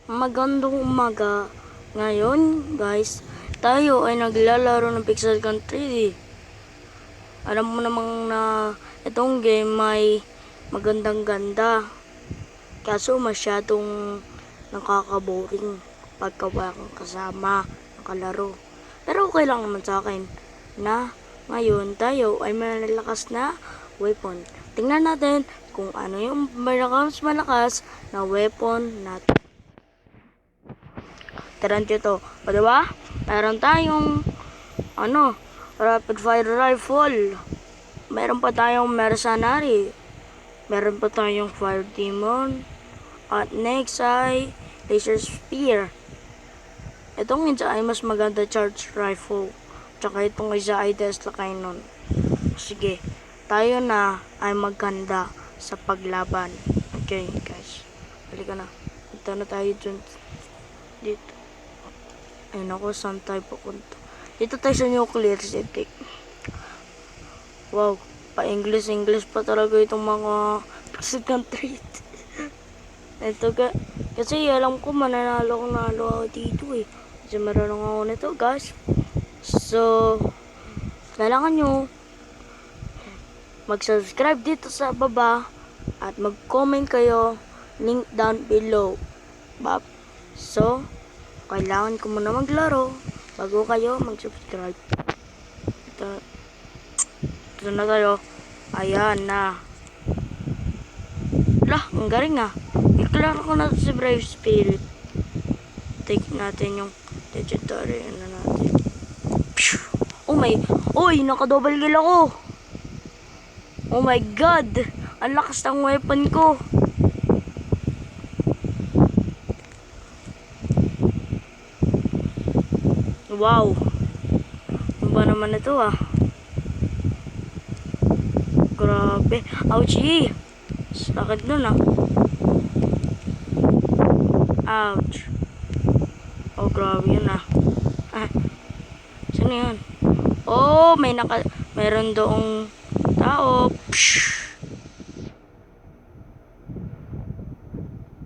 Magandang umaga. Ngayon, guys, tayo ay naglalaro ng Pixel Gun 3D. Alam mo namang na itong game may magandang ganda. Kaso masyadong nakaka-boring pagka wala kang kasama, nakalaro. Pero okay lang naman sa akin na ngayon tayo ay malalakas na weapon. Tingnan natin kung ano yung malakas na weapon natin. Tiran to. O diba? Meron tayong rapid fire rifle. Meron pa tayong mercenary. Meron pa tayong fire demon. At next ay laser spear. Itong isa ay mas maganda charge rifle. Tsaka itong isa ay Tesla Cannon. Sige, tayo na ay maganda sa paglaban. Okay guys, halika na. Ito na tayo dun. Dito. Ayun ako, saan tayo pupunta? Dito tayo sa Nuclear City. Wow, pa-English pa talaga itong mga Pixel Gun 3. Ito kasi alam ko mananalo ako dito eh. Kasi meron ako nito guys. So, kailangan nyo mag-subscribe dito sa baba at mag-comment kayo, link down below. So, kailangan ko muna maglaro bago kayo mag-subscribe. Ito na tayo. Ayan na. Lah, ang galing ah. Iklaro ko na si Brave Spirit. Take natin yung legendary natin. Oh my, oy, naka-double kill ako. Oh my god, ang lakas ng weapon ko. Wow, ano ba naman ito ah? Grabe, ouchie. Sakit nun ah. Ouch. Oh, grabe yun ah. Saan yan? Oh, meron doong tao.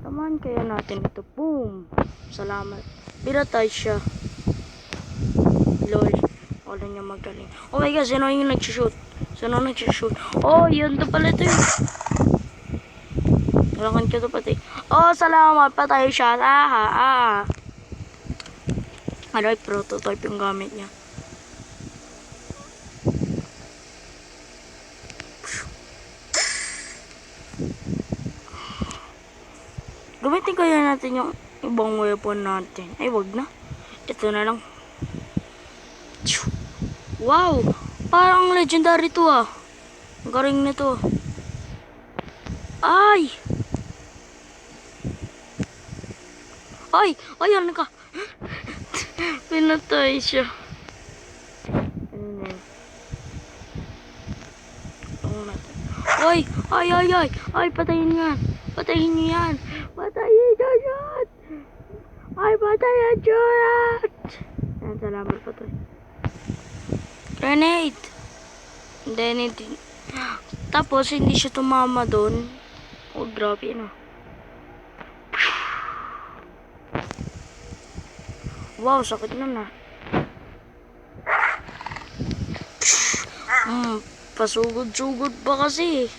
Tamaan kaya natin ito. Boom. Salamat. Pinatay siya. Lol. Wala niya magaling. Oh my god, sino yung nag-shoot? Oh, yun to pala ito yun. Kailangan ko ito pati. Oh, salamat. Patay siya. Ano, prototype yung gamit niya. Gamitin kaya natin yung ibang weapon natin. Ay, wag na. Ito na lang. Wow! Parang legendary to ah. Ang galing nito. Ay! Ayan ka. Pinatay siya. Ay, patayin niyo yan. Patayin niyo yan. Ay, patayin niyo yan. Yan, salamat patay. Grenade. Then, tapos, hindi siya tumama doon. Oh, grabe na. Wow, sakit na. Pasugod-sugod pa kasi.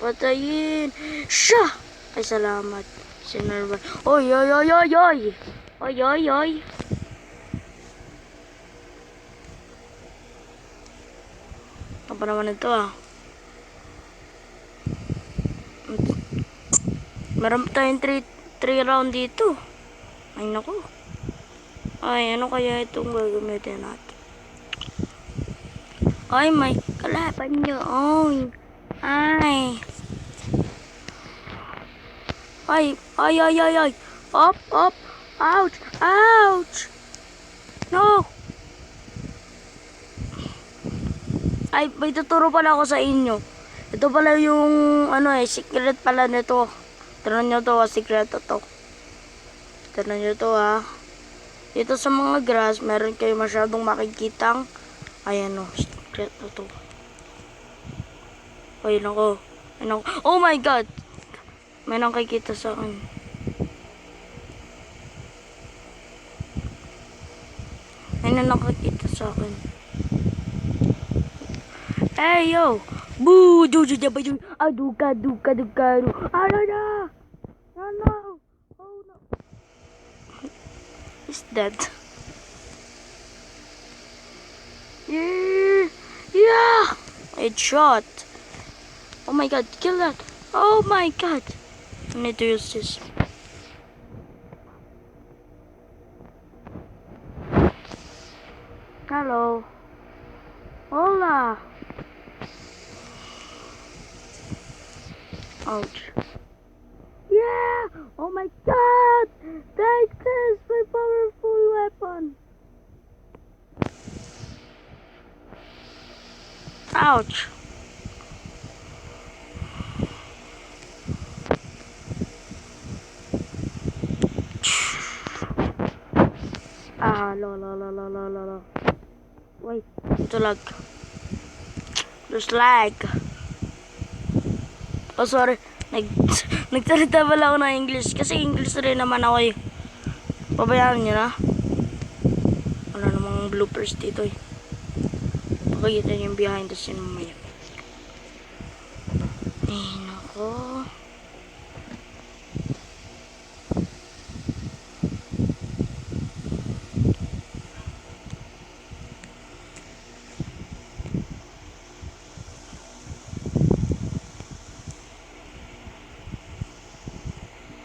Patayin. Siya! Ay, salamat. Sinarva. Oy. Apa naman ito ah. Meron tayong 3 round dito. Ay naku. Ay, ano kaya itong gagamitin natin? Ay, may kalaban nyo. Ay. Up. Ouch. No. Ay, may tuturo pala ako sa inyo. Ito pala yung, secret pala nito. Tignan nyo to, secret to. Tignan nyo to ha. Dito sa mga grass, meron kayo masyadong makikitang, ayan o, secret na to. Ay, nako. Oh my god! May nakikita sa akin. na nakakita sa akin. Hey, yo! Boo! Duka. Ano na? Ano? Oh, no. He's dead. Yeah! It shot. Oh my god, kill that. Oh my god. I need to use this. Hello. Hola. Ouch. Yeah! Oh my god! Take this, my powerful weapon. Ouch. La. Wait, ito lag. There's lag. Oh, sorry. Nagsalita pala ako ng English. Kasi English rin naman ako eh. Pabayaan nyo na. Wala namang bloopers dito eh. Pakikita nyo yung behind the scene mamaya. Eh, nako.